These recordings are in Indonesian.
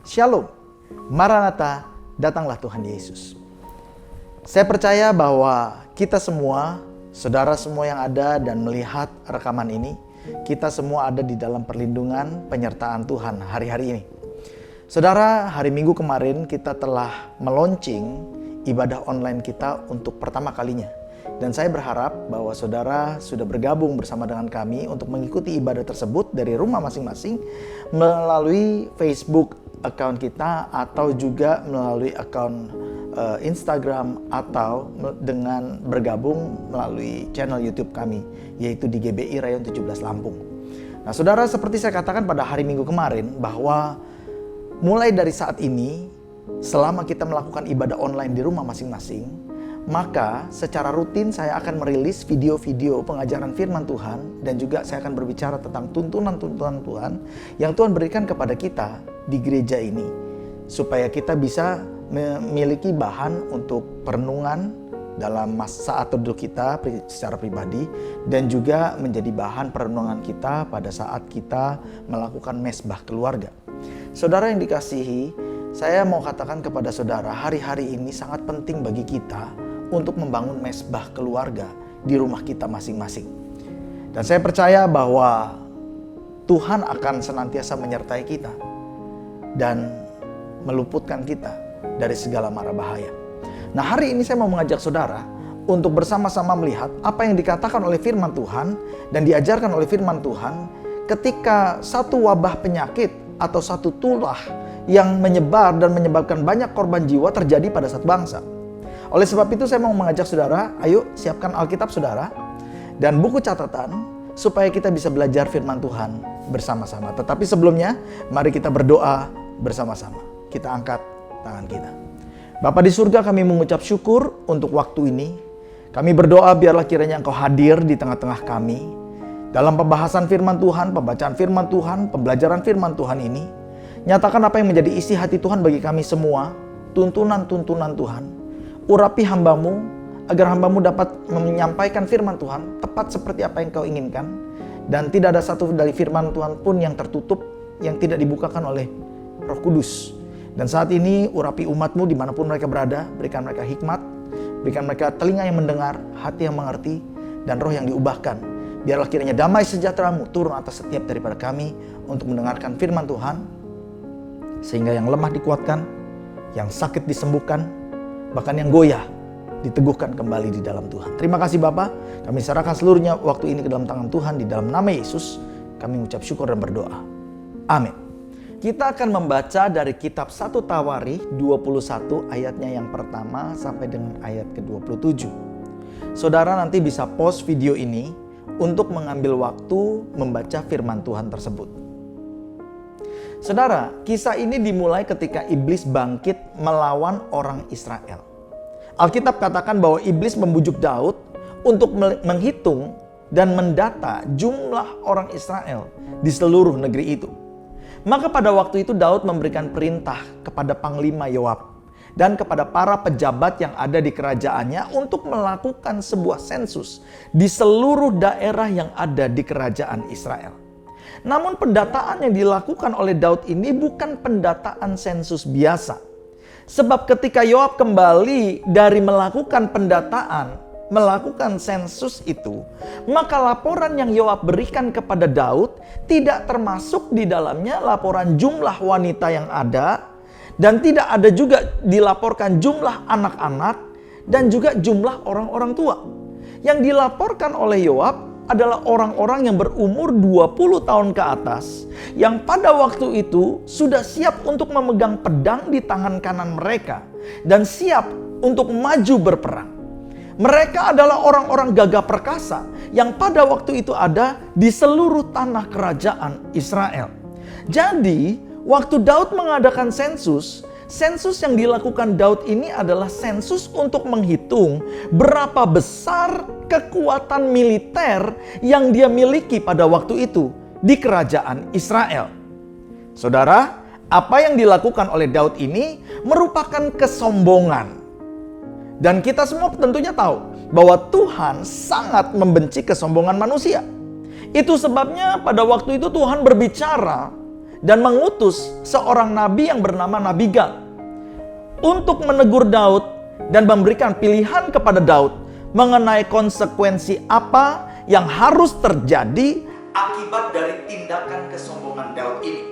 Shalom, Maranatha, datanglah Tuhan Yesus. Saya percaya bahwa kita semua, saudara semua yang ada dan melihat rekaman ini, kita semua ada di dalam perlindungan penyertaan Tuhan hari-hari ini. Saudara, hari Minggu kemarin kita telah meluncing ibadah online kita untuk pertama kalinya. Dan saya berharap bahwa saudara sudah bergabung bersama dengan kami untuk mengikuti ibadah tersebut dari rumah masing-masing melalui Facebook account kita atau juga melalui account Instagram atau dengan bergabung melalui channel YouTube kami, yaitu di GBI Rayon 17 Lampung. Nah saudara, seperti saya katakan pada hari Minggu kemarin bahwa mulai dari saat ini selama kita melakukan ibadah online di rumah masing-masing, maka secara rutin saya akan merilis video-video pengajaran firman Tuhan dan juga saya akan berbicara tentang tuntunan-tuntunan Tuhan yang Tuhan berikan kepada kita di gereja ini supaya kita bisa memiliki bahan untuk perenungan dalam saat teduh kita secara pribadi dan juga menjadi bahan perenungan kita pada saat kita melakukan mesbah keluarga. Saudara yang dikasihi, saya mau katakan kepada saudara, hari-hari ini sangat penting bagi kita untuk membangun mesbah keluarga di rumah kita masing-masing. Dan saya percaya bahwa Tuhan akan senantiasa menyertai kita dan meluputkan kita dari segala mara bahaya. Nah hari ini saya mau mengajak saudara untuk bersama-sama melihat apa yang dikatakan oleh firman Tuhan dan diajarkan oleh firman Tuhan ketika satu wabah penyakit atau satu tulah yang menyebar dan menyebabkan banyak korban jiwa terjadi pada satu bangsa. Oleh sebab itu saya mau mengajak saudara, ayo siapkan Alkitab saudara dan buku catatan supaya kita bisa belajar firman Tuhan bersama-sama. Tetapi sebelumnya, mari kita berdoa bersama-sama. Kita angkat tangan kita. Bapa di surga, kami mengucap syukur untuk waktu ini. Kami berdoa biarlah kiranya Engkau hadir di tengah-tengah kami. Dalam pembahasan firman Tuhan, pembacaan firman Tuhan, pembelajaran firman Tuhan ini. Nyatakan apa yang menjadi isi hati Tuhan bagi kami semua. Tuntunan-tuntunan Tuhan. Urapi hamba-Mu, agar hamba-Mu dapat menyampaikan firman Tuhan tepat seperti apa yang Kau inginkan. Dan tidak ada satu dari firman Tuhan pun yang tertutup, yang tidak dibukakan oleh Roh Kudus. Dan saat ini urapi umat-Mu dimanapun mereka berada, berikan mereka hikmat, berikan mereka telinga yang mendengar, hati yang mengerti, dan roh yang diubahkan. Biarlah kiranya damai sejahtera-Mu turun atas setiap daripada kami untuk mendengarkan firman Tuhan, sehingga yang lemah dikuatkan, yang sakit disembuhkan, bahkan yang goyah diteguhkan kembali di dalam Tuhan. Terima kasih Bapa, kami serahkan seluruhnya waktu ini ke dalam tangan Tuhan. Di dalam nama Yesus kami mengucap syukur dan berdoa. Amin. Kita akan membaca dari kitab 1 Tawarikh 21 ayatnya yang pertama sampai dengan ayat ke-27. Saudara nanti bisa pause video ini untuk mengambil waktu membaca firman Tuhan tersebut. Saudara, kisah ini dimulai ketika iblis bangkit melawan orang Israel. Alkitab katakan bahwa iblis membujuk Daud untuk menghitung dan mendata jumlah orang Israel di seluruh negeri itu. Maka pada waktu itu Daud memberikan perintah kepada Panglima Yoab dan kepada para pejabat yang ada di kerajaannya untuk melakukan sebuah sensus di seluruh daerah yang ada di kerajaan Israel. Namun pendataan yang dilakukan oleh Daud ini bukan pendataan sensus biasa. Sebab ketika Yoab kembali dari melakukan pendataan, melakukan sensus itu, maka laporan yang Yoab berikan kepada Daud tidak termasuk di dalamnya laporan jumlah wanita yang ada, dan tidak ada juga dilaporkan jumlah anak-anak dan juga jumlah orang-orang tua. Yang dilaporkan oleh Yoab adalah orang-orang yang berumur 20 tahun ke atas yang pada waktu itu sudah siap untuk memegang pedang di tangan kanan mereka dan siap untuk maju berperang. Mereka adalah orang-orang gagah perkasa yang pada waktu itu ada di seluruh tanah kerajaan Israel. Jadi, waktu Daud mengadakan sensus yang dilakukan Daud ini adalah sensus untuk menghitung berapa besar kekuatan militer yang dia miliki pada waktu itu di kerajaan Israel. Saudara, apa yang dilakukan oleh Daud ini merupakan kesombongan. Dan kita semua tentunya tahu bahwa Tuhan sangat membenci kesombongan manusia. Itu sebabnya pada waktu itu Tuhan berbicara dan mengutus seorang nabi yang bernama Nabi Gad untuk menegur Daud dan memberikan pilihan kepada Daud mengenai konsekuensi apa yang harus terjadi akibat dari tindakan kesombongan Daud ini.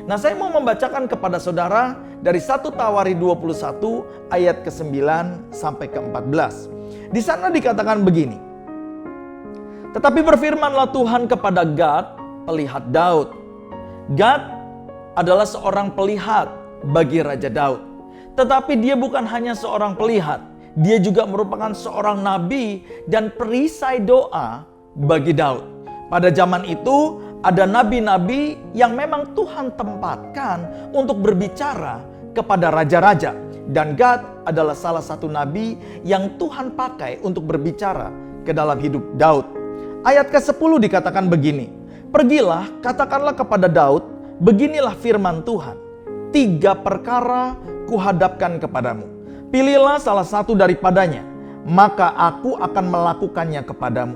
Nah, saya mau membacakan kepada saudara dari 1 Tawari 21 ayat ke-9 sampai ke-14. Di sana dikatakan begini. Tetapi berfirmanlah Tuhan kepada Gad, pelihat Daud. Gad adalah seorang pelihat bagi Raja Daud. Tetapi dia bukan hanya seorang pelihat. Dia juga merupakan seorang nabi dan perisai doa bagi Daud. Pada zaman itu ada nabi-nabi yang memang Tuhan tempatkan untuk berbicara kepada raja-raja. Dan Gad adalah salah satu nabi yang Tuhan pakai untuk berbicara ke dalam hidup Daud. Ayat ke-10 dikatakan begini. Pergilah, katakanlah kepada Daud, beginilah firman Tuhan. 3 perkara kuhadapkan kepadamu. Pilihlah salah satu daripadanya, maka aku akan melakukannya kepadamu.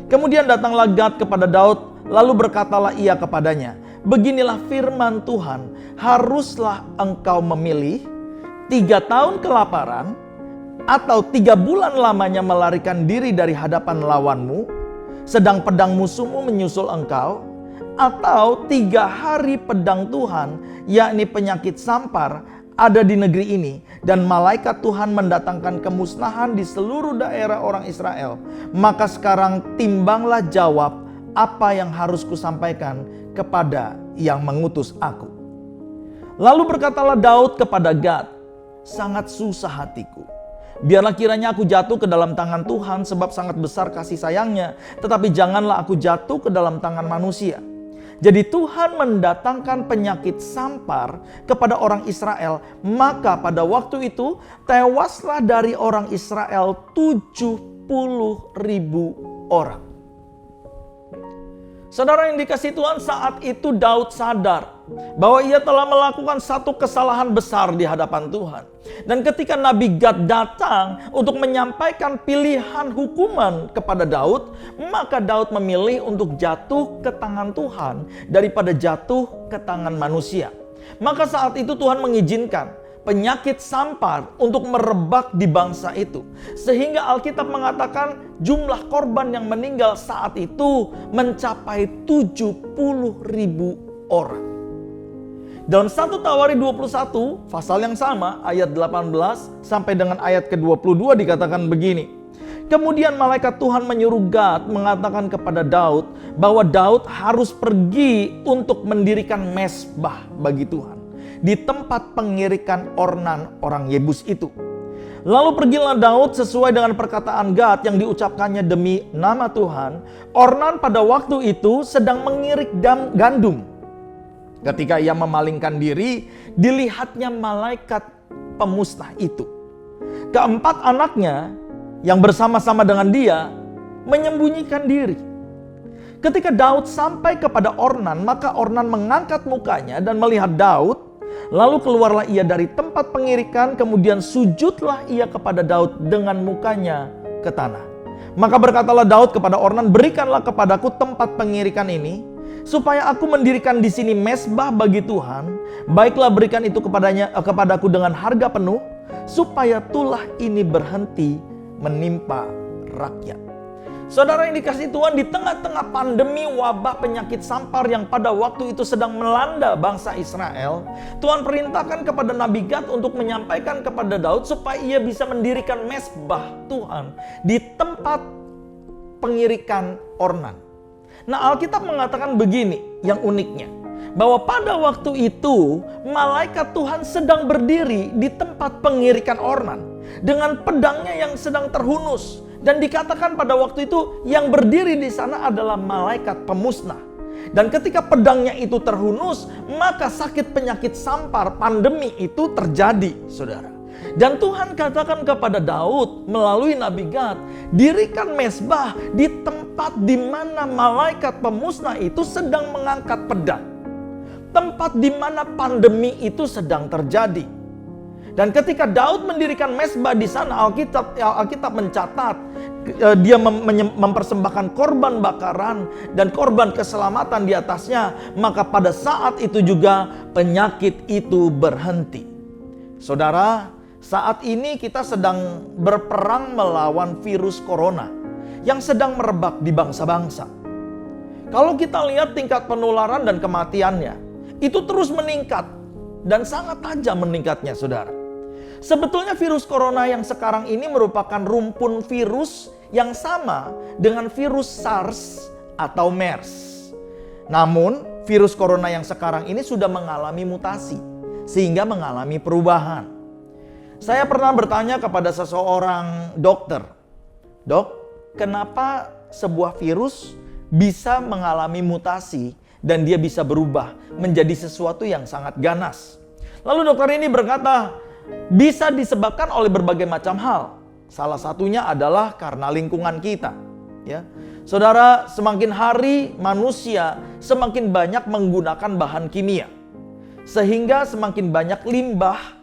Kemudian datanglah Gad kepada Daud, lalu berkatalah ia kepadanya, beginilah firman Tuhan, haruslah engkau memilih 3 tahun kelaparan, atau 3 bulan lamanya melarikan diri dari hadapan lawanmu, sedang pedang musuhmu menyusul engkau, atau 3 hari pedang Tuhan, yakni penyakit sampar, ada di negeri ini, dan malaikat Tuhan mendatangkan kemusnahan di seluruh daerah orang Israel. Maka sekarang timbanglah jawab apa yang harus kusampaikan kepada yang mengutus aku. Lalu berkatalah Daud kepada Gad, sangat susah hatiku. Biarlah kiranya aku jatuh ke dalam tangan Tuhan, sebab sangat besar kasih sayangnya. Tetapi janganlah aku jatuh ke dalam tangan manusia. Jadi Tuhan mendatangkan penyakit sampar kepada orang Israel. Maka pada waktu itu tewaslah dari orang Israel 70.000 orang. Saudara yang dikasihi Tuhan, saat itu Daud sadar bahwa ia telah melakukan satu kesalahan besar di hadapan Tuhan. Dan ketika Nabi Gad datang untuk menyampaikan pilihan hukuman kepada Daud, maka Daud memilih untuk jatuh ke tangan Tuhan daripada jatuh ke tangan manusia. Maka saat itu Tuhan mengizinkan penyakit sampar untuk merebak di bangsa itu. Sehingga Alkitab mengatakan jumlah korban yang meninggal saat itu mencapai 70.000 orang. Dalam 1 Tawari 21, pasal yang sama, ayat 18 sampai dengan ayat ke-22 dikatakan begini. Kemudian malaikat Tuhan menyuruh Gad mengatakan kepada Daud bahwa Daud harus pergi untuk mendirikan mezbah bagi Tuhan di tempat pengirikan Ornan orang Yebus itu. Lalu pergilah Daud sesuai dengan perkataan Gad yang diucapkannya demi nama Tuhan. Ornan pada waktu itu sedang mengirik gandum. Ketika ia memalingkan diri, dilihatnya malaikat pemusnah itu. Keempat anaknya yang bersama-sama dengan dia menyembunyikan diri. Ketika Daud sampai kepada Ornan, maka Ornan mengangkat mukanya dan melihat Daud. Lalu keluarlah ia dari tempat pengirikan, kemudian sujudlah ia kepada Daud dengan mukanya ke tanah. Maka berkatalah Daud kepada Ornan, berikanlah kepadaku tempat pengirikan ini, supaya aku mendirikan di sini mezbah bagi Tuhan. Baiklah berikan itu kepadaku dengan harga penuh, supaya tulah ini berhenti menimpa rakyat. Saudara yang dikasihi Tuhan, di tengah-tengah pandemi wabah penyakit sampar yang pada waktu itu sedang melanda bangsa Israel, Tuhan perintahkan kepada Nabi Gad untuk menyampaikan kepada Daud supaya ia bisa mendirikan mezbah Tuhan di tempat pengirikan Ornan. Nah, Alkitab mengatakan begini yang uniknya, bahwa pada waktu itu malaikat Tuhan sedang berdiri di tempat pengirikan Ornan dengan pedangnya yang sedang terhunus. Dan dikatakan pada waktu itu yang berdiri di sana adalah malaikat pemusnah. Dan ketika pedangnya itu terhunus, maka sakit penyakit sampar pandemi itu terjadi, saudara. Dan Tuhan katakan kepada Daud melalui Nabi Gad, dirikan mezbah di tempat di mana malaikat pemusnah itu sedang mengangkat pedang. Tempat di mana pandemi itu sedang terjadi. Dan ketika Daud mendirikan mezbah di sana, Alkitab mencatat dia mempersembahkan korban bakaran dan korban keselamatan di atasnya, maka pada saat itu juga penyakit itu berhenti. Saudara, saat ini kita sedang berperang melawan virus corona yang sedang merebak di bangsa-bangsa. Kalau kita lihat tingkat penularan dan kematiannya, itu terus meningkat dan sangat tajam meningkatnya, saudara. Sebetulnya virus corona yang sekarang ini merupakan rumpun virus yang sama dengan virus SARS atau MERS. Namun, virus corona yang sekarang ini sudah mengalami mutasi, sehingga mengalami perubahan. Saya pernah bertanya kepada seseorang dokter, "Dok, kenapa sebuah virus bisa mengalami mutasi dan dia bisa berubah menjadi sesuatu yang sangat ganas?" Lalu dokter ini berkata, bisa disebabkan oleh berbagai macam hal. Salah satunya adalah karena lingkungan kita. Ya, saudara, semakin hari manusia semakin banyak menggunakan bahan kimia, sehingga semakin banyak limbah,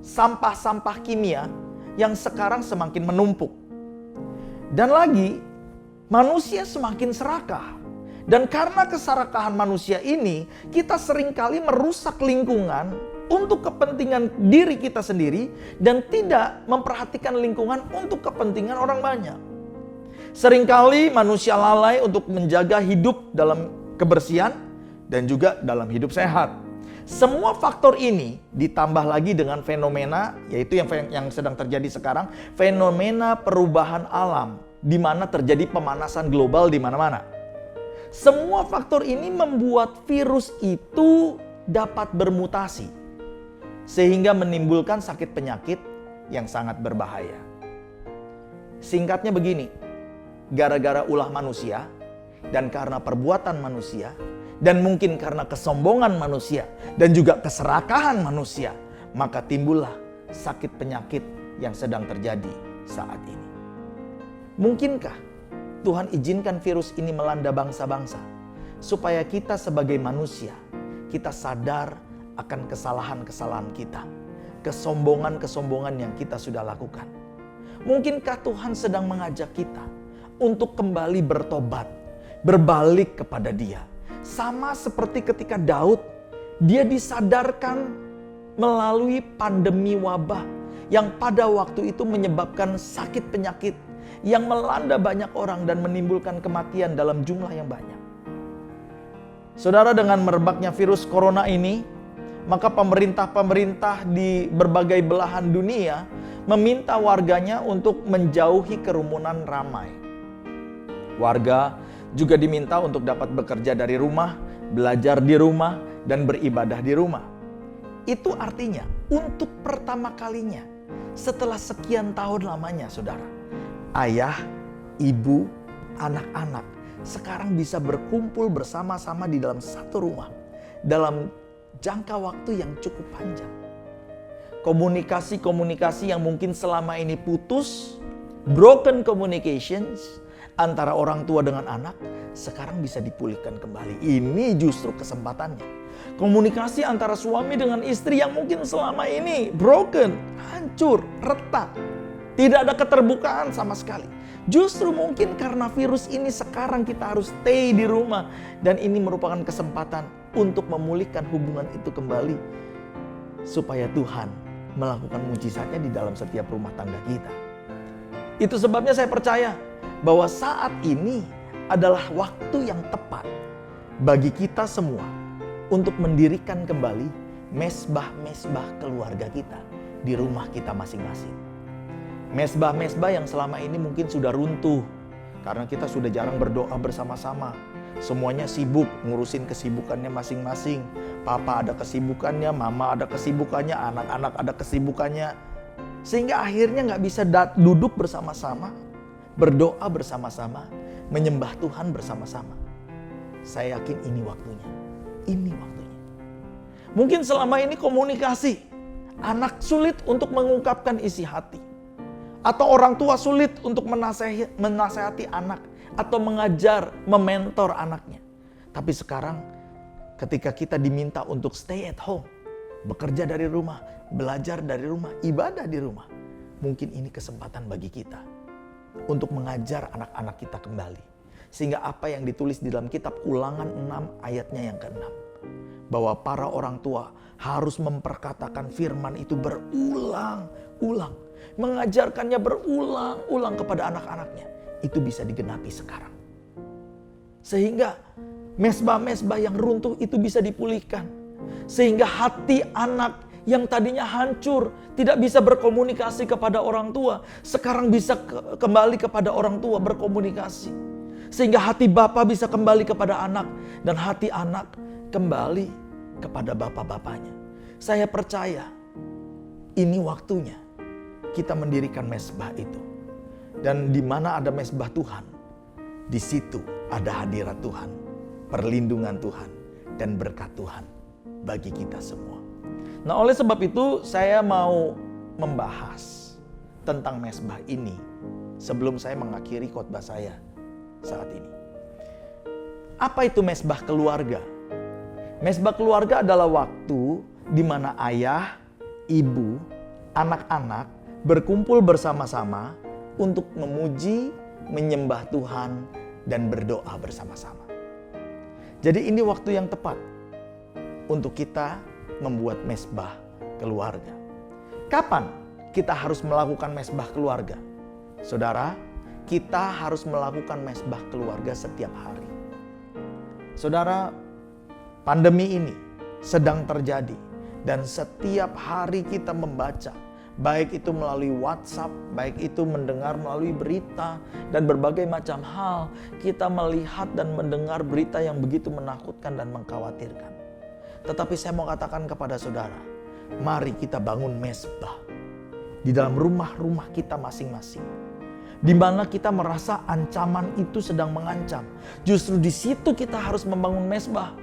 sampah-sampah kimia yang sekarang semakin menumpuk. Dan lagi, manusia semakin serakah. Dan karena keserakahan manusia ini, kita seringkali merusak lingkungan untuk kepentingan diri kita sendiri dan tidak memperhatikan lingkungan untuk kepentingan orang banyak. Seringkali manusia lalai untuk menjaga hidup dalam kebersihan dan juga dalam hidup sehat. Semua faktor ini ditambah lagi dengan fenomena, yaitu yang sedang terjadi sekarang, fenomena perubahan alam, di mana terjadi pemanasan global di mana-mana. Semua faktor ini membuat virus itu dapat bermutasi, sehingga menimbulkan sakit penyakit yang sangat berbahaya. Singkatnya begini, gara-gara ulah manusia dan karena perbuatan manusia dan mungkin karena kesombongan manusia dan juga keserakahan manusia, maka timbullah sakit penyakit yang sedang terjadi saat ini. Mungkinkah Tuhan izinkan virus ini melanda bangsa-bangsa supaya kita sebagai manusia, kita sadar akan kesalahan-kesalahan kita, kesombongan-kesombongan yang kita sudah lakukan. Mungkinkah Tuhan sedang mengajak kita untuk kembali bertobat, berbalik kepada Dia. Sama seperti ketika Daud, dia disadarkan melalui pandemi wabah yang pada waktu itu menyebabkan sakit penyakit yang melanda banyak orang dan menimbulkan kematian dalam jumlah yang banyak. Saudara, dengan merebaknya virus corona ini, maka pemerintah-pemerintah di berbagai belahan dunia meminta warganya untuk menjauhi kerumunan ramai. Warga juga diminta untuk dapat bekerja dari rumah, belajar di rumah, dan beribadah di rumah. Itu artinya untuk pertama kalinya setelah sekian tahun lamanya, saudara, ayah, ibu, anak-anak sekarang bisa berkumpul bersama-sama di dalam satu rumah dalam jangka waktu yang cukup panjang. Komunikasi-komunikasi yang mungkin selama ini putus, broken communications antara orang tua dengan anak, sekarang bisa dipulihkan kembali. Ini justru kesempatannya. Komunikasi antara suami dengan istri yang mungkin selama ini broken, hancur, retak, tidak ada keterbukaan sama sekali. Justru mungkin karena virus ini sekarang kita harus stay di rumah. Dan ini merupakan kesempatan untuk memulihkan hubungan itu kembali, supaya Tuhan melakukan mujizatnya di dalam setiap rumah tangga kita. Itu sebabnya saya percaya bahwa saat ini adalah waktu yang tepat bagi kita semua untuk mendirikan kembali mezbah-mezbah keluarga kita di rumah kita masing-masing. Mezbah-mezbah yang selama ini mungkin sudah runtuh karena kita sudah jarang berdoa bersama-sama. Semuanya sibuk ngurusin kesibukannya masing-masing. Papa ada kesibukannya, mama ada kesibukannya, anak-anak ada kesibukannya. Sehingga akhirnya gak bisa duduk bersama-sama, berdoa bersama-sama, menyembah Tuhan bersama-sama. Saya yakin ini waktunya. Ini waktunya. Mungkin selama ini komunikasi, anak sulit untuk mengungkapkan isi hati. Atau orang tua sulit untuk menasehati anak. Atau mengajar, mementor anaknya. Tapi sekarang ketika kita diminta untuk stay at home, bekerja dari rumah, belajar dari rumah, ibadah di rumah. Mungkin ini kesempatan bagi kita untuk mengajar anak-anak kita kembali. Sehingga apa yang ditulis di dalam kitab Ulangan 6 ayatnya yang ke-6. Bahwa para orang tua harus memperkatakan firman itu berulang-ulang. Mengajarkannya berulang-ulang kepada anak-anaknya. Itu bisa digenapi sekarang. Sehingga mesbah-mesbah yang runtuh itu bisa dipulihkan. Sehingga hati anak yang tadinya hancur, tidak bisa berkomunikasi kepada orang tua, sekarang bisa kembali kepada orang tua berkomunikasi. Sehingga hati bapa bisa kembali kepada anak, dan hati anak kembali kepada bapak-bapaknya. Saya percaya ini waktunya kita mendirikan mesbah itu. Dan di mana ada mesbah Tuhan, di situ ada hadirat Tuhan, perlindungan Tuhan, dan berkat Tuhan bagi kita semua. Nah, oleh sebab itu saya mau membahas tentang mesbah ini sebelum saya mengakhiri khotbah saya saat ini. Apa itu mesbah keluarga? Mesbah keluarga adalah waktu di mana ayah, ibu, anak-anak berkumpul bersama-sama untuk memuji, menyembah Tuhan, dan berdoa bersama-sama. Jadi ini waktu yang tepat untuk kita membuat mesbah keluarga. Kapan kita harus melakukan mesbah keluarga? Saudara, kita harus melakukan mesbah keluarga setiap hari. Saudara, pandemi ini sedang terjadi dan setiap hari kita membaca, baik itu melalui WhatsApp, baik itu mendengar melalui berita dan berbagai macam hal, kita melihat dan mendengar berita yang begitu menakutkan dan mengkhawatirkan. Tetapi saya mau katakan kepada saudara, mari kita bangun mesbah di dalam rumah-rumah kita masing-masing. Di mana kita merasa ancaman itu sedang mengancam. Justru di situ kita harus membangun mesbah.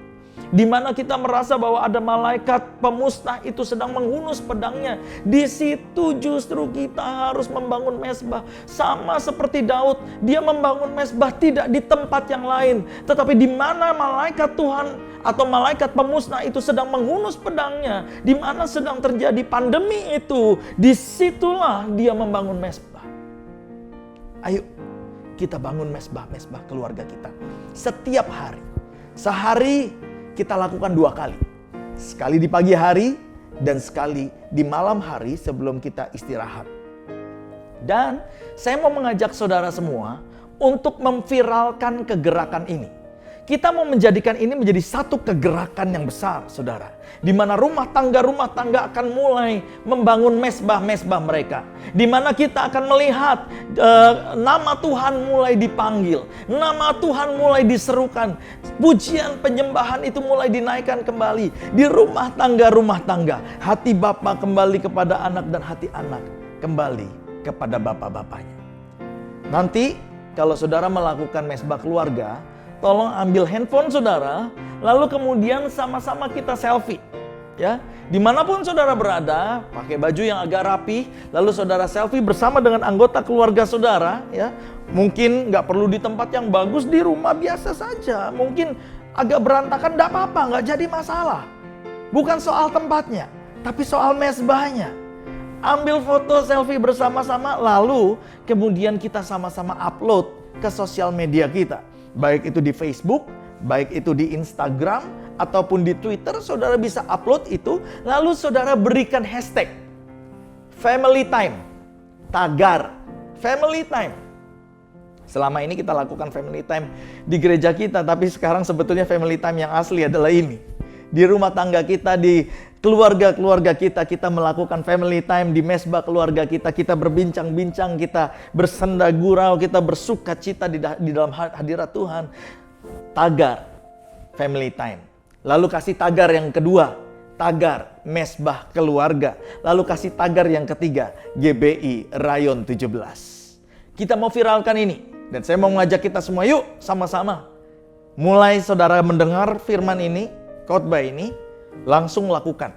Di mana kita merasa bahwa ada malaikat pemusnah itu sedang menghunus pedangnya. Di situ justru kita harus membangun mesbah. Sama seperti Daud, dia membangun mesbah tidak di tempat yang lain. Tetapi di mana malaikat Tuhan atau malaikat pemusnah itu sedang menghunus pedangnya. Di mana sedang terjadi pandemi itu. Disitulah dia membangun mesbah. Ayo kita bangun mesbah-mesbah keluarga kita. Setiap hari. Sehari kita lakukan 2 kali. Sekali di pagi hari dan sekali di malam hari sebelum kita istirahat. Dan saya mau mengajak saudara semua untuk memviralkan kegerakan ini. Kita mau menjadikan ini menjadi satu kegerakan yang besar, saudara. Di mana rumah tangga akan mulai membangun mesbah-mesbah mereka. Di mana kita akan melihat nama Tuhan mulai dipanggil. Nama Tuhan mulai diserukan. Pujian penyembahan itu mulai dinaikkan kembali. Di rumah tangga. Hati bapa kembali kepada anak dan hati anak kembali kepada bapak-bapaknya. Nanti kalau saudara melakukan mesbah keluarga, tolong ambil handphone saudara, lalu kemudian sama-sama kita selfie. Ya, dimanapun saudara berada, pakai baju yang agak rapi, lalu saudara selfie bersama dengan anggota keluarga saudara. Ya, mungkin nggak perlu di tempat yang bagus, di rumah biasa saja. Mungkin agak berantakan, nggak apa-apa, nggak jadi masalah. Bukan soal tempatnya, tapi soal mesbahnya. Ambil foto selfie bersama-sama, lalu kemudian kita sama-sama upload ke sosial media kita. Baik itu di Facebook, baik itu di Instagram, ataupun di Twitter, saudara bisa upload itu. Lalu saudara berikan hashtag family time, tagar family time. Selama ini kita lakukan family time di gereja kita, tapi sekarang sebetulnya family time yang asli adalah ini. Di rumah tangga kita, di keluarga-keluarga kita, kita melakukan family time. Di mesbah keluarga kita, kita berbincang-bincang, kita bersenda gurau, kita bersuka cita di dalam hadirat Tuhan. Tagar family time. Lalu kasih tagar yang kedua, tagar mesbah keluarga. Lalu kasih tagar yang ketiga, GBI Rayon 17. Kita mau viralkan ini. Dan saya mau mengajak kita semua, yuk sama-sama. Mulai saudara mendengar firman ini, khotbah ini, langsung lakukan.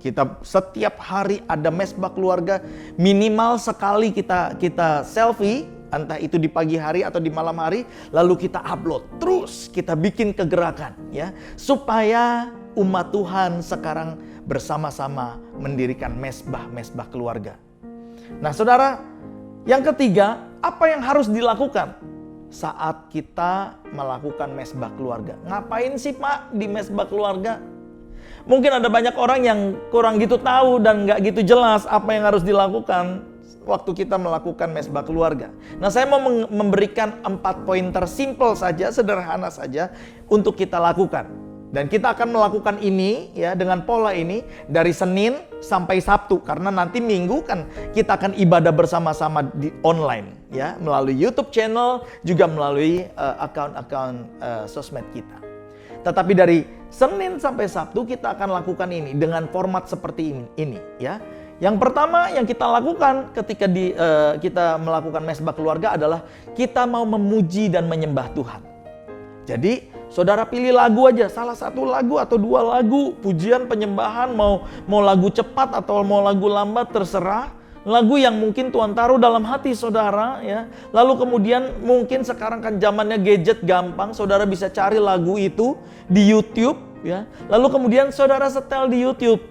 Kita setiap hari ada mesbah keluarga, minimal sekali kita selfie, entah itu di pagi hari atau di malam hari, lalu kita upload. Terus kita bikin kegerakan ya, supaya umat Tuhan sekarang bersama-sama mendirikan mesbah keluarga. Nah saudara, yang ketiga, apa yang harus dilakukan saat kita melakukan mesbah keluarga? Ngapain sih Pak di mesbah keluarga? Mungkin ada banyak orang yang kurang gitu tahu dan gak gitu jelas apa yang harus dilakukan waktu kita melakukan mesbah keluarga. Nah saya mau memberikan 4 poin tersimpel saja, sederhana saja untuk kita lakukan. Dan kita akan melakukan ini ya dengan pola ini dari Senin sampai Sabtu, karena nanti Minggu kan kita akan ibadah bersama-sama di online ya, melalui YouTube channel, juga melalui akun-akun sosmed kita. Tetapi dari Senin sampai Sabtu kita akan lakukan ini dengan format seperti ini ya. Yang pertama yang kita lakukan ketika kita melakukan mesbah keluarga adalah kita mau memuji dan menyembah Tuhan. Jadi saudara pilih lagu aja, salah satu lagu atau 2 lagu, pujian, penyembahan, mau lagu cepat atau mau lagu lambat, terserah. Lagu yang mungkin Tuhan taruh dalam hati saudara ya. Lalu kemudian mungkin sekarang kan zamannya gadget gampang, saudara bisa cari lagu itu di YouTube ya. Lalu kemudian saudara setel di YouTube,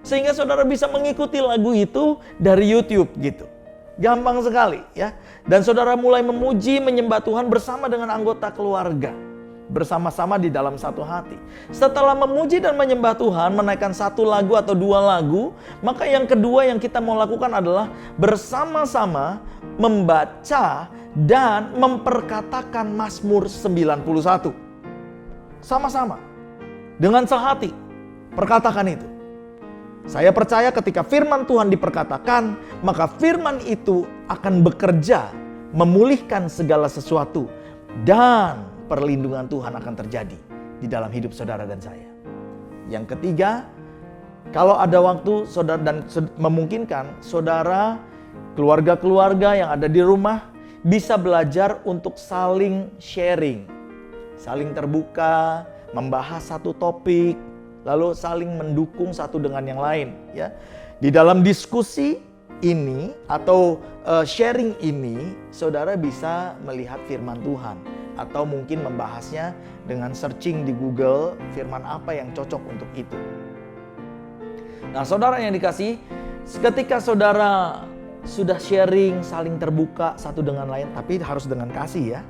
sehingga saudara bisa mengikuti lagu itu dari YouTube gitu. Gampang sekali ya. Dan saudara mulai memuji, menyembah Tuhan bersama dengan anggota keluarga, bersama-sama di dalam satu hati. Setelah memuji dan menyembah Tuhan, menaikkan 1 lagu atau 2 lagu, maka yang kedua yang kita mau lakukan adalah bersama-sama membaca dan memperkatakan Mazmur 91. Sama-sama, dengan sehati, perkatakan itu. Saya percaya ketika firman Tuhan diperkatakan, maka firman itu akan bekerja memulihkan segala sesuatu, dan perlindungan Tuhan akan terjadi di dalam hidup saudara dan saya. Yang ketiga, kalau ada waktu saudara dan memungkinkan, saudara, keluarga-keluarga yang ada di rumah bisa belajar untuk saling sharing, saling terbuka, membahas satu topik, lalu saling mendukung satu dengan yang lain ya. Di dalam diskusi ini atau sharing ini, saudara bisa melihat firman Tuhan, atau mungkin membahasnya dengan searching di Google firman apa yang cocok untuk itu. Nah saudara yang dikasih, ketika saudara sudah sharing, saling terbuka satu dengan lain, tapi harus dengan kasih ya.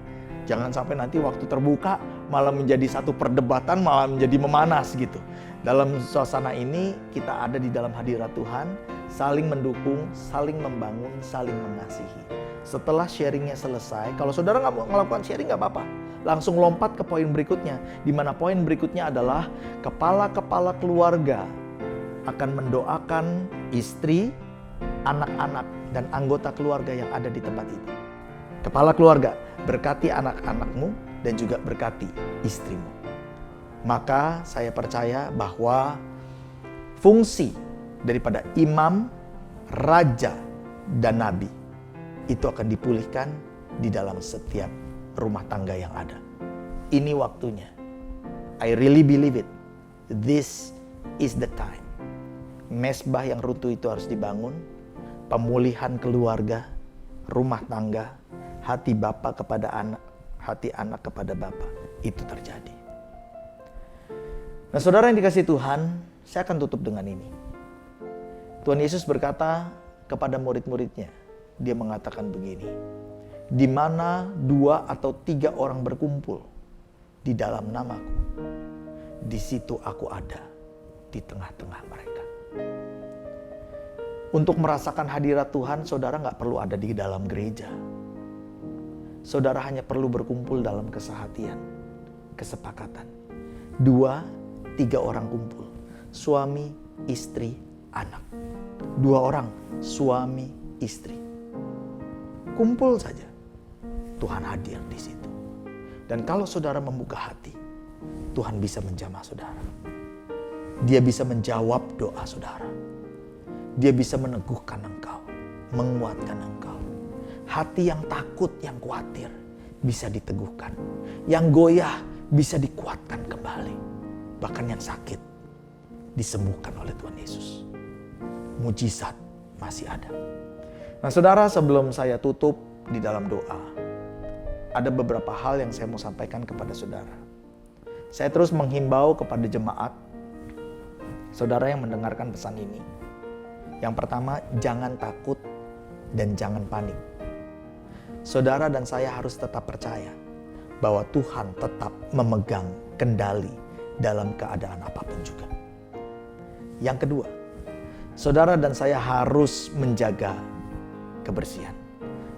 Jangan sampai nanti waktu terbuka malah menjadi satu perdebatan, malah menjadi memanas gitu. Dalam suasana ini kita ada di dalam hadirat Tuhan, saling mendukung, saling membangun, saling mengasihi. Setelah sharingnya selesai, kalau saudara nggak mau melakukan sharing nggak apa-apa, langsung lompat ke poin berikutnya, di mana poin berikutnya adalah kepala-kepala keluarga akan mendoakan istri, anak-anak, dan anggota keluarga yang ada di tempat itu. Kepala keluarga, berkati anak-anakmu dan juga berkati istrimu. Maka saya percaya bahwa fungsi daripada imam, raja, dan nabi itu akan dipulihkan di dalam setiap rumah tangga yang ada. Ini waktunya. I really believe it. This is the time. Mesbah yang runtuh itu harus dibangun. Pemulihan keluarga, rumah tangga, hati bapa kepada anak, hati anak kepada bapa, itu terjadi. Nah saudara yang dikasihi Tuhan, saya akan tutup dengan ini. Tuhan Yesus berkata kepada murid-muridnya, dia mengatakan begini, di mana 2 atau 3 orang berkumpul di dalam namaku, di situ aku ada di tengah-tengah mereka. Untuk merasakan hadirat Tuhan, saudara nggak perlu ada di dalam gereja. Saudara hanya perlu berkumpul dalam kesehatian, kesepakatan. 2, 3 orang kumpul, suami, istri, anak. 2 orang, suami, istri. Kumpul saja, Tuhan hadir di situ. Dan kalau saudara membuka hati, Tuhan bisa menjamah saudara. Dia bisa menjawab doa saudara. Dia bisa meneguhkan engkau, menguatkan engkau. Hati yang takut, yang khawatir bisa diteguhkan. Yang goyah bisa dikuatkan kembali. Bahkan yang sakit disembuhkan oleh Tuhan Yesus. Mujizat masih ada. Nah saudara, sebelum saya tutup di dalam doa, ada beberapa hal yang saya mau sampaikan kepada saudara. Saya terus menghimbau kepada jemaat saudara yang mendengarkan pesan ini. Yang pertama, jangan takut dan jangan panik. Saudara dan saya harus tetap percaya bahwa Tuhan tetap memegang kendali dalam keadaan apapun juga. Yang kedua, saudara dan saya harus menjaga kebersihan.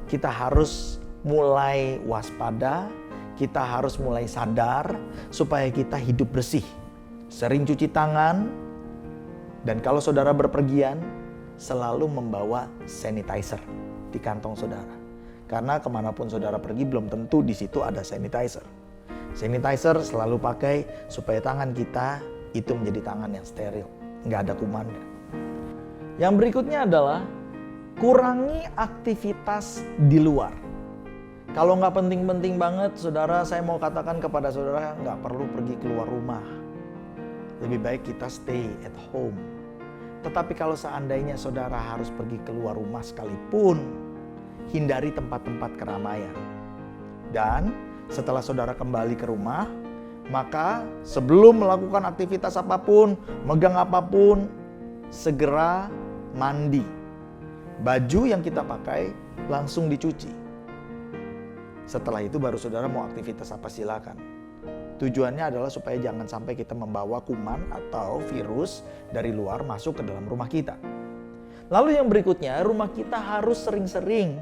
Kita harus mulai waspada, kita harus mulai sadar supaya kita hidup bersih. Sering cuci tangan, dan kalau saudara berpergian, selalu membawa sanitizer di kantong saudara. Karena kemanapun saudara pergi belum tentu di situ ada sanitizer. Sanitizer selalu pakai supaya tangan kita itu menjadi tangan yang steril, nggak ada kumannya. Yang berikutnya adalah kurangi aktivitas di luar. Kalau nggak penting-penting banget, saudara, saya mau katakan kepada saudara nggak perlu pergi keluar rumah. Lebih baik kita stay at home. Tetapi kalau seandainya saudara harus pergi keluar rumah sekalipun, hindari tempat-tempat keramaian. Dan setelah saudara kembali ke rumah, maka sebelum melakukan aktivitas apapun, megang apapun, segera mandi. Baju yang kita pakai langsung dicuci. Setelah itu baru saudara mau aktivitas apa silakan. Tujuannya adalah supaya jangan sampai kita membawa kuman atau virus dari luar masuk ke dalam rumah kita. Lalu yang berikutnya, rumah kita harus sering-sering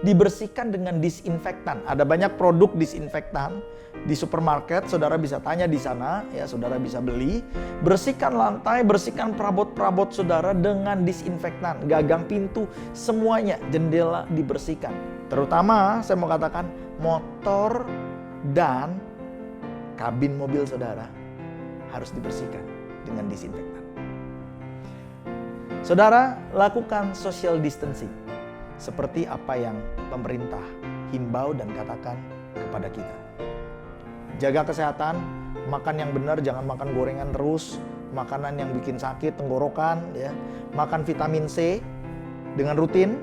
dibersihkan dengan disinfektan. Ada banyak produk disinfektan di supermarket, saudara bisa tanya di sana, ya saudara bisa beli. Bersihkan lantai, bersihkan perabot-perabot saudara dengan disinfektan. Gagang pintu, semuanya, jendela dibersihkan. Terutama saya mau katakan motor dan kabin mobil saudara harus dibersihkan dengan disinfektan. Saudara, lakukan social distancing seperti apa yang pemerintah himbau dan katakan kepada kita. Jaga kesehatan, makan yang benar, jangan makan gorengan terus, makanan yang bikin sakit tenggorokan, ya. Makan vitamin C dengan rutin.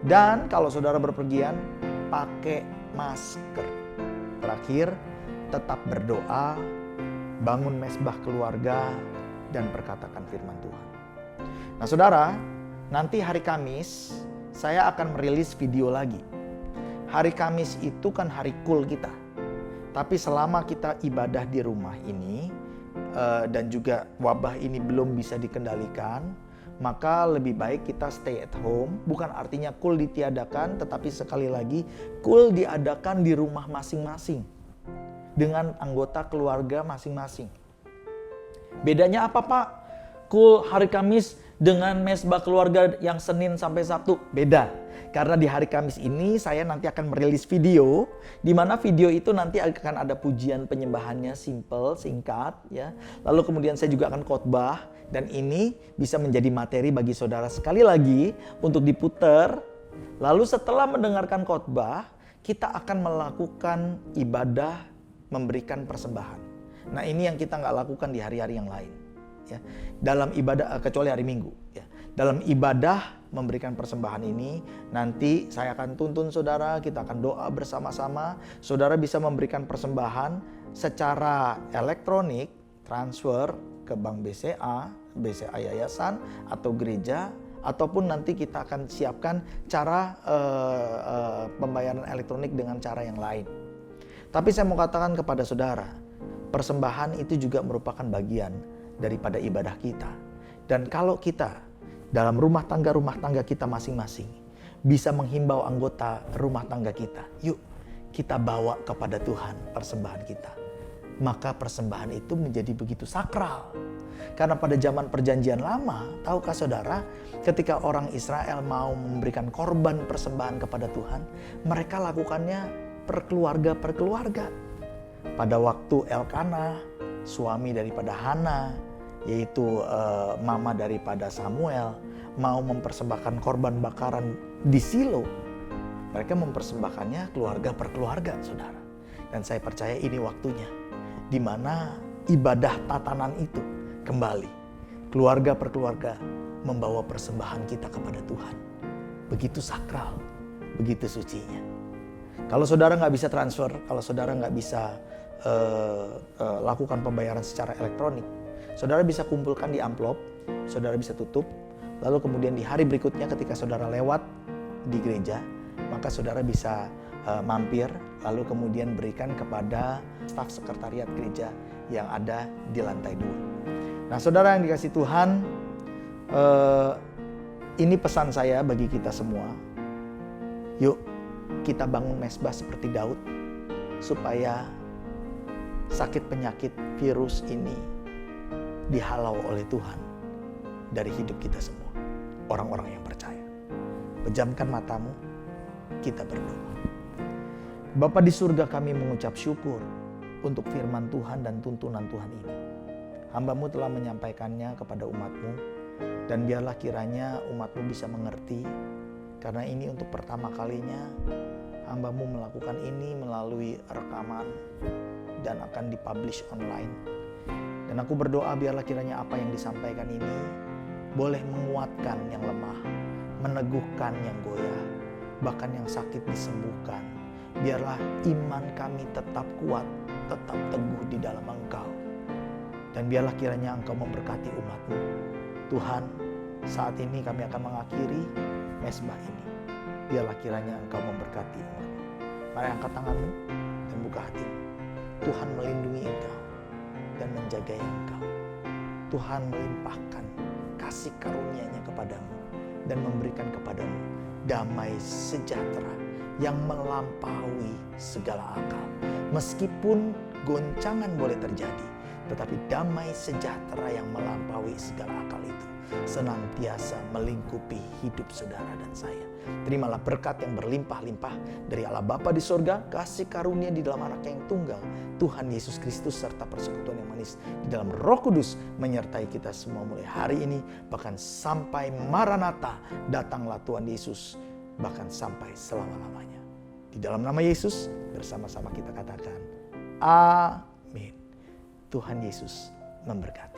Dan kalau saudara berpergian, pakai masker. Terakhir, tetap berdoa, bangun mesbah keluarga, dan perkatakan firman Tuhan. Nah saudara, nanti hari Kamis saya akan merilis video lagi. Hari Kamis itu kan hari cool kita. Tapi selama kita ibadah di rumah ini, dan juga wabah ini belum bisa dikendalikan, maka lebih baik kita stay at home. Bukan artinya cool ditiadakan, tetapi sekali lagi cool diadakan di rumah masing-masing dengan anggota keluarga masing-masing. Bedanya apa Pak? Cool hari Kamis dengan mesbah keluarga yang Senin sampai Sabtu? Beda. Karena di hari Kamis ini saya nanti akan merilis video, di mana video itu nanti akan ada pujian penyembahannya simple, singkat, ya. Lalu kemudian saya juga akan khotbah, dan ini bisa menjadi materi bagi saudara sekali lagi untuk diputar. Lalu setelah mendengarkan khotbah, kita akan melakukan ibadah memberikan persembahan. Nah ini yang kita nggak lakukan di hari-hari yang lain, ya. Dalam ibadah, kecuali hari Minggu, ya. Dalam ibadah memberikan persembahan ini, nanti saya akan tuntun saudara, kita akan doa bersama-sama. Saudara bisa memberikan persembahan secara elektronik, transfer ke Bank BCA, BCA Yayasan, atau gereja, ataupun nanti kita akan siapkan cara pembayaran elektronik dengan cara yang lain. Tapi saya mau katakan kepada saudara, persembahan itu juga merupakan bagian daripada ibadah kita. Dan kalau kita dalam rumah tangga kita masing-masing bisa menghimbau anggota rumah tangga kita, yuk kita bawa kepada Tuhan persembahan kita. Maka persembahan itu menjadi begitu sakral. Karena pada zaman perjanjian lama, tahukah saudara, ketika orang Israel mau memberikan korban persembahan kepada Tuhan, mereka lakukannya per keluarga. Pada waktu Elkanah, suami daripada Hana, yaitu mama daripada Samuel, mau mempersembahkan korban bakaran di Silo, mereka mempersembahkannya keluarga per keluarga, saudara. Dan saya percaya ini waktunya di mana ibadah tatanan itu kembali, keluarga per keluarga membawa persembahan kita kepada Tuhan. Begitu sakral, begitu sucinya. Kalau saudara nggak bisa transfer, kalau saudara nggak bisa lakukan pembayaran secara elektronik, Saudara bisa kumpulkan di amplop, saudara bisa tutup, lalu kemudian di hari berikutnya ketika saudara lewat di gereja, maka saudara bisa mampir, lalu kemudian berikan kepada staf sekretariat gereja yang ada di lantai 2. Nah, saudara yang dikasih Tuhan, ini pesan saya bagi kita semua. Yuk, kita bangun mesbah seperti Daud, supaya sakit penyakit virus ini dihalau oleh Tuhan dari hidup kita semua, orang-orang yang percaya. Pejamkan matamu, kita berdoa. Bapa di surga, kami mengucap syukur untuk firman Tuhan dan tuntunan Tuhan ini. Hamba-Mu telah menyampaikannya kepada umat-Mu, dan biarlah kiranya umat-Mu bisa mengerti, karena ini untuk pertama kalinya hamba-Mu melakukan ini melalui rekaman dan akan dipublish online. Dan aku berdoa biarlah kiranya apa yang disampaikan ini boleh menguatkan yang lemah, meneguhkan yang goyah, bahkan yang sakit disembuhkan. Biarlah iman kami tetap kuat, tetap teguh di dalam Engkau. Dan biarlah kiranya Engkau memberkati umat-Mu. Tuhan, saat ini kami akan mengakhiri mesbah ini. Biarlah kiranya Engkau memberkati umat-Mu. Mari angkat tanganmu dan buka hatimu. Tuhan melindungi engkau dan menjaga engkau. Tuhan melimpahkan kasih karunia-Nya kepadamu dan memberikan kepadamu damai sejahtera yang melampaui segala akal. Meskipun goncangan boleh terjadi, tetapi damai sejahtera yang melampaui segala akal itu senantiasa melingkupi hidup saudara dan saya. Terimalah berkat yang berlimpah-limpah dari Allah Bapa di sorga, kasih karunia di dalam Anak-Nya yang tunggal, Tuhan Yesus Kristus, serta persekutuan yang manis di dalam Roh Kudus menyertai kita semua mulai hari ini, bahkan sampai Maranatha, datanglah Tuhan Yesus, bahkan sampai selama-lamanya. Di dalam nama Yesus, bersama-sama kita katakan, amin. Tuhan Yesus memberkati.